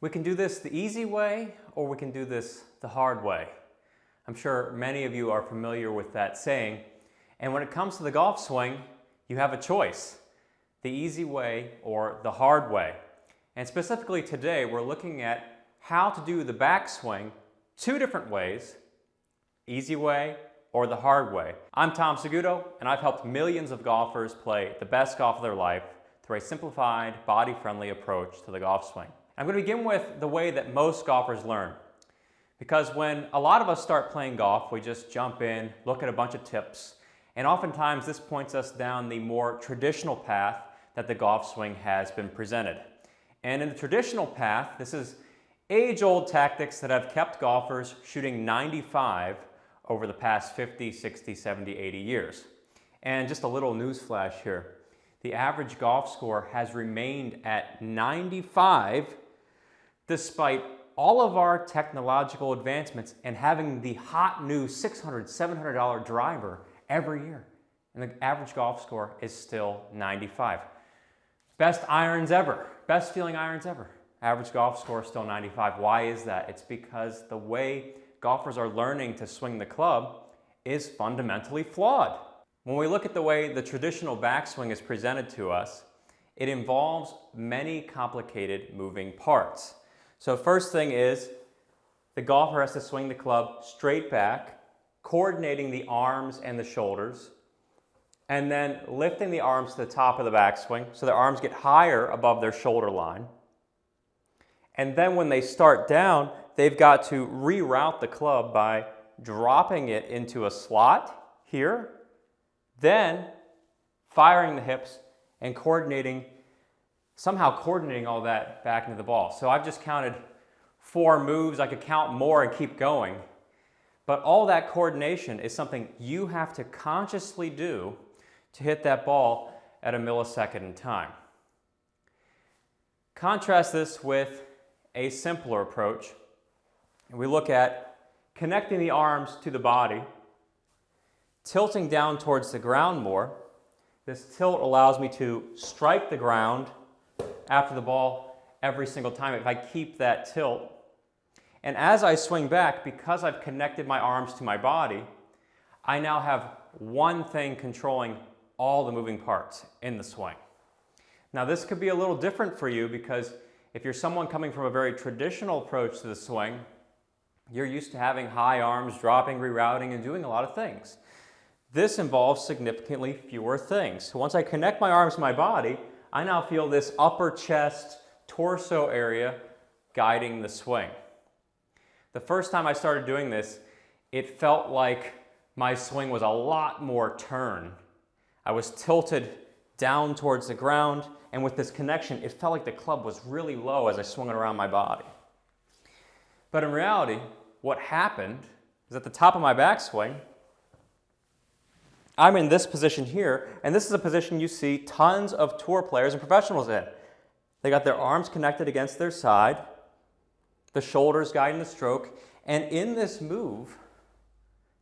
We can do this the easy way, or we can do this the hard way. I'm sure many of you are familiar with that saying. And when it comes to the golf swing, you have a choice: the easy way or the hard way. And specifically today, we're looking at how to do the backswing two different ways: easy way or the hard way. I'm Tom Saguto, and I've helped millions of golfers play the best golf of their life through a simplified, body-friendly approach to the golf swing. I'm going to begin with the way that most golfers learn. Because when a lot of us start playing golf, we just jump in, look at a bunch of tips, and oftentimes this points us down the more traditional path that the golf swing has been presented. And in the traditional path, this is age-old tactics that have kept golfers shooting 95 over the past 50, 60, 70, 80 years. And just a little news flash here. The average golf score has remained at 95 despite all of our technological advancements and having the hot new $600, $700 driver every year. And the average golf score is still 95. Best irons ever, best feeling irons ever. Average golf score is still 95. Why is that? It's because the way golfers are learning to swing the club is fundamentally flawed. When we look at the way the traditional backswing is presented to us, it involves many complicated moving parts. So first thing is, the golfer has to swing the club straight back, coordinating the arms and the shoulders, and then lifting the arms to the top of the backswing so their arms get higher above their shoulder line. And then when they start down, they've got to reroute the club by dropping it into a slot here, then firing the hips and somehow coordinating all that back into the ball. So I've just counted 4 moves. I could count more and keep going. But all that coordination is something you have to consciously do to hit that ball at a millisecond in time. Contrast this with a simpler approach. And we look at connecting the arms to the body, tilting down towards the ground more. This tilt allows me to strike the ground after the ball every single time if I keep that tilt. And as I swing back, because I've connected my arms to my body, I now have one thing controlling all the moving parts in the swing. Now this could be a little different for you because if you're someone coming from a very traditional approach to the swing, you're used to having high arms, dropping, rerouting, and doing a lot of things. This involves significantly fewer things. So once I connect my arms to my body, I now feel this upper chest, torso area guiding the swing. The first time I started doing this, it felt like my swing was a lot more turn. I was tilted down towards the ground, and with this connection, it felt like the club was really low as I swung it around my body. But in reality, what happened is at the top of my backswing, I'm in this position here, and this is a position you see tons of tour players and professionals in. They got their arms connected against their side, the shoulders guiding the stroke, and in this move,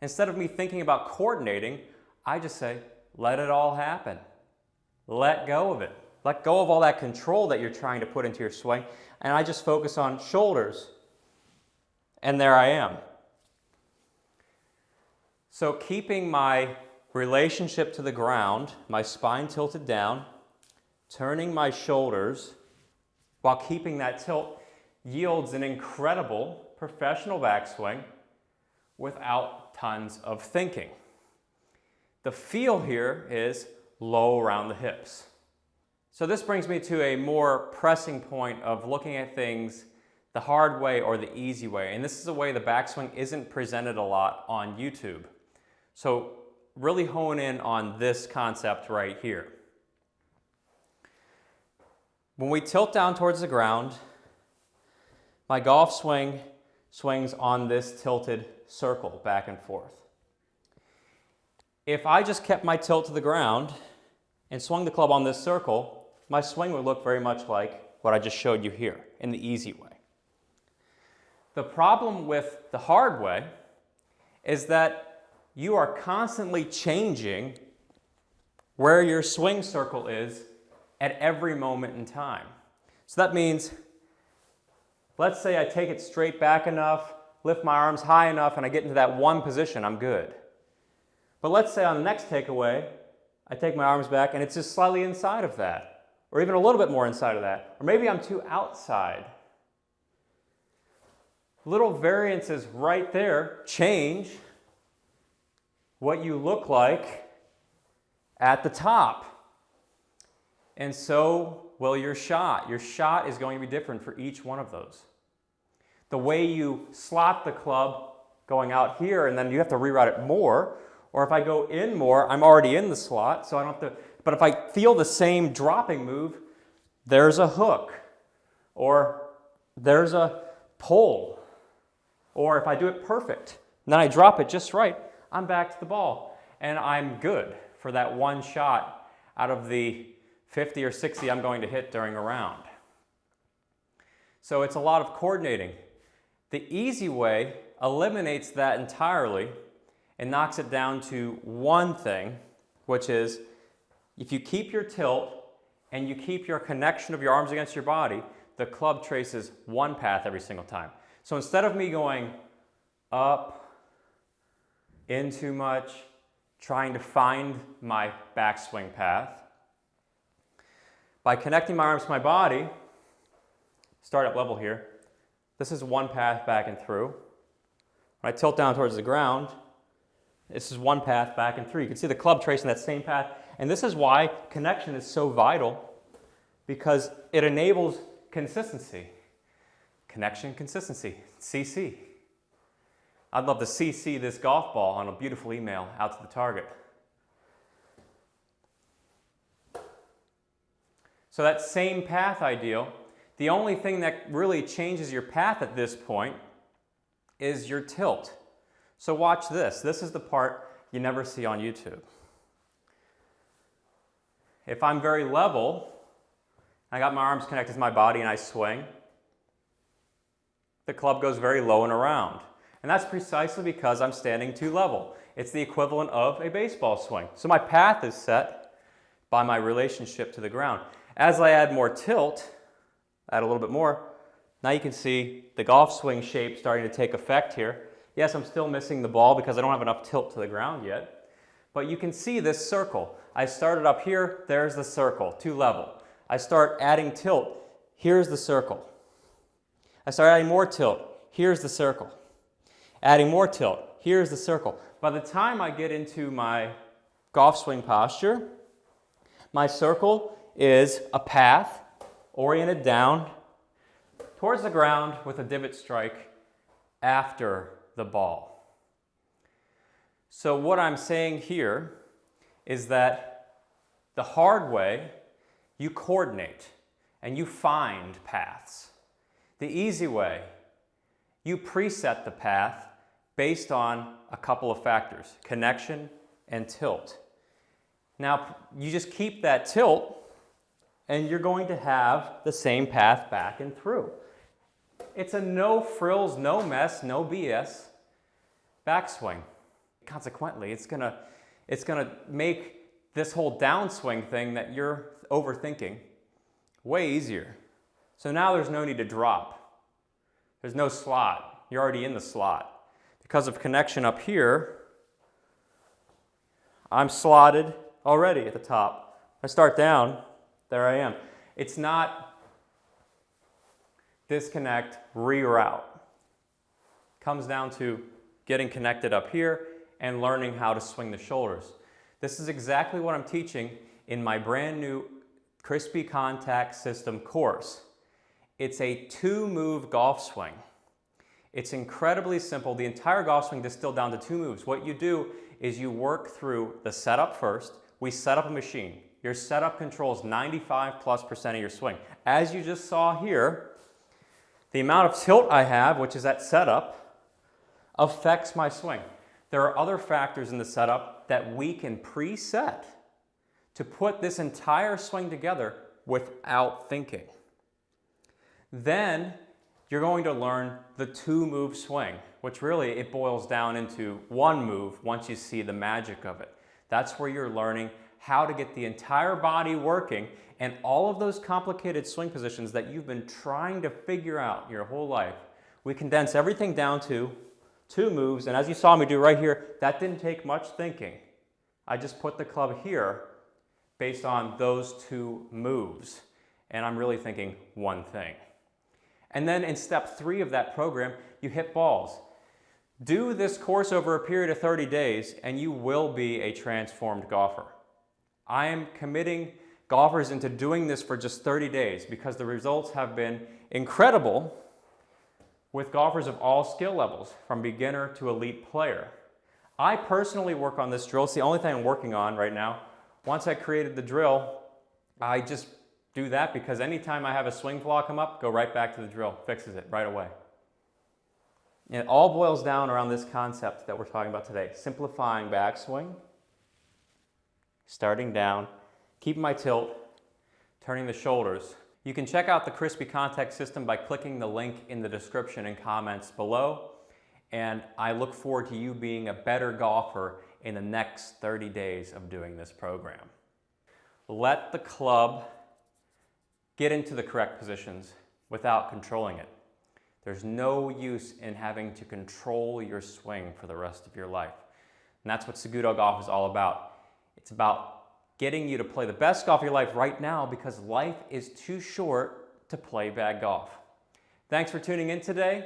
instead of me thinking about coordinating, I just say, let it all happen. Let go of it. Let go of all that control that you're trying to put into your swing, and I just focus on shoulders, and there I am. So keeping my relationship to the ground, my spine tilted down, turning my shoulders while keeping that tilt yields an incredible professional backswing without tons of thinking. The feel here is low around the hips. So this brings me to a more pressing point of looking at things the hard way or the easy way. And this is a way the backswing isn't presented a lot on YouTube. So really hone in on this concept right here. When we tilt down towards the ground, my golf swing swings on this tilted circle back and forth. If I just kept my tilt to the ground and swung the club on this circle, my swing would look very much like what I just showed you here in the easy way. The problem with the hard way is that you are constantly changing where your swing circle is at every moment in time. So that means Let's say I take it straight back enough, lift my arms high enough, and I get into that one position, I'm good. But let's say on the next takeaway, I take my arms back and it's just slightly inside of that, or even a little bit more inside of that, or maybe I'm too outside. Little variances right there change what you look like at the top. And so will your shot. Your shot is going to be different for each one of those. The way you slot the club going out here, and then you have to reroute it more, or if I go in more, I'm already in the slot, so I don't have to, but if I feel the same dropping move, there's a hook, or there's a pull, or if I do it perfect, and then I drop it just right, I'm back to the ball, and I'm good for that one shot out of the 50 or 60 I'm going to hit during a round. So it's a lot of coordinating. The easy way eliminates that entirely and knocks it down to one thing, which is if you keep your tilt and you keep your connection of your arms against your body, the club traces one path every single time. So instead of me going up, in too much, trying to find my backswing path, by connecting my arms to my body, start at level here, this is one path back and through. When I tilt down towards the ground, this is one path back and through. You can see the club tracing that same path. And this is why connection is so vital, because it enables consistency. Connection, consistency, CC. I'd love to CC this golf ball on a beautiful email out to the target. So that same path ideal, the only thing that really changes your path at this point is your tilt. So watch this. This is the part you never see on YouTube. If I'm very level, I got my arms connected to my body and I swing, the club goes very low and around. And that's precisely because I'm standing too level. It's the equivalent of a baseball swing. So my path is set by my relationship to the ground. As I add more tilt, add a little bit more, now you can see the golf swing shape starting to take effect here. Yes, I'm still missing the ball because I don't have enough tilt to the ground yet. But you can see this circle. I started up here, there's the circle, too level. I start adding tilt, here's the circle. I start adding more tilt, here's the circle. Adding more tilt, here's the circle. By the time I get into my golf swing posture, my circle is a path oriented down towards the ground with a divot strike after the ball. So what I'm saying here is that the hard way, you coordinate and you find paths. The easy way, you preset the path based on a couple of factors, connection and tilt. Now, you just keep that tilt and you're going to have the same path back and through. It's a no frills, no mess, no BS backswing. Consequently, it's gonna make this whole downswing thing that you're overthinking way easier. So now there's no need to drop. There's no slot. You're already in the slot. Because of connection up here, I'm slotted already at the top. I start down, there I am. It's not disconnect, reroute. Comes down to getting connected up here and learning how to swing the shoulders. This is exactly what I'm teaching in my brand new Crispy Contact System course. It's a 2-move golf swing. It's incredibly simple. The entire golf swing distilled down to 2 moves. What you do is you work through the setup first. We set up a machine. Your setup controls 95+% of your swing. As you just saw here, the amount of tilt I have, which is at setup, affects my swing. There are other factors in the setup that we can preset to put this entire swing together without thinking. Then you're going to learn the 2-move swing, which really it boils down into 1 move once you see the magic of it. That's where you're learning how to get the entire body working, and all of those complicated swing positions that you've been trying to figure out your whole life. We condense everything down to 2 moves, and as you saw me do right here, that didn't take much thinking. I just put the club here based on those 2 moves, and I'm really thinking one thing. And then in step 3 of that program, you hit balls. Do this course over a period of 30 days, and you will be a transformed golfer. I am committing golfers into doing this for just 30 days because the results have been incredible with golfers of all skill levels, from beginner to elite player. I personally work on this drill. It's the only thing I'm working on right now. Once I created the drill, I just do that because anytime I have a swing flaw come up, go right back to the drill, fixes it right away. And it all boils down around this concept that we're talking about today, simplifying backswing, starting down, keeping my tilt, turning the shoulders. You can check out the Crispy Contact System by clicking the link in the description and comments below. And I look forward to you being a better golfer in the next 30 days of doing this program. Let the club get into the correct positions without controlling it. There's no use in having to control your swing for the rest of your life. And that's what SagutoGolf is all about. It's about getting you to play the best golf of your life right now because life is too short to play bad golf. Thanks for tuning in today,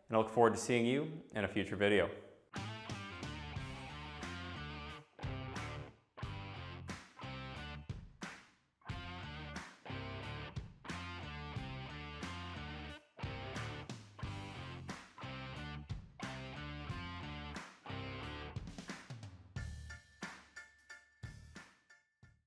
and I look forward to seeing you in a future video.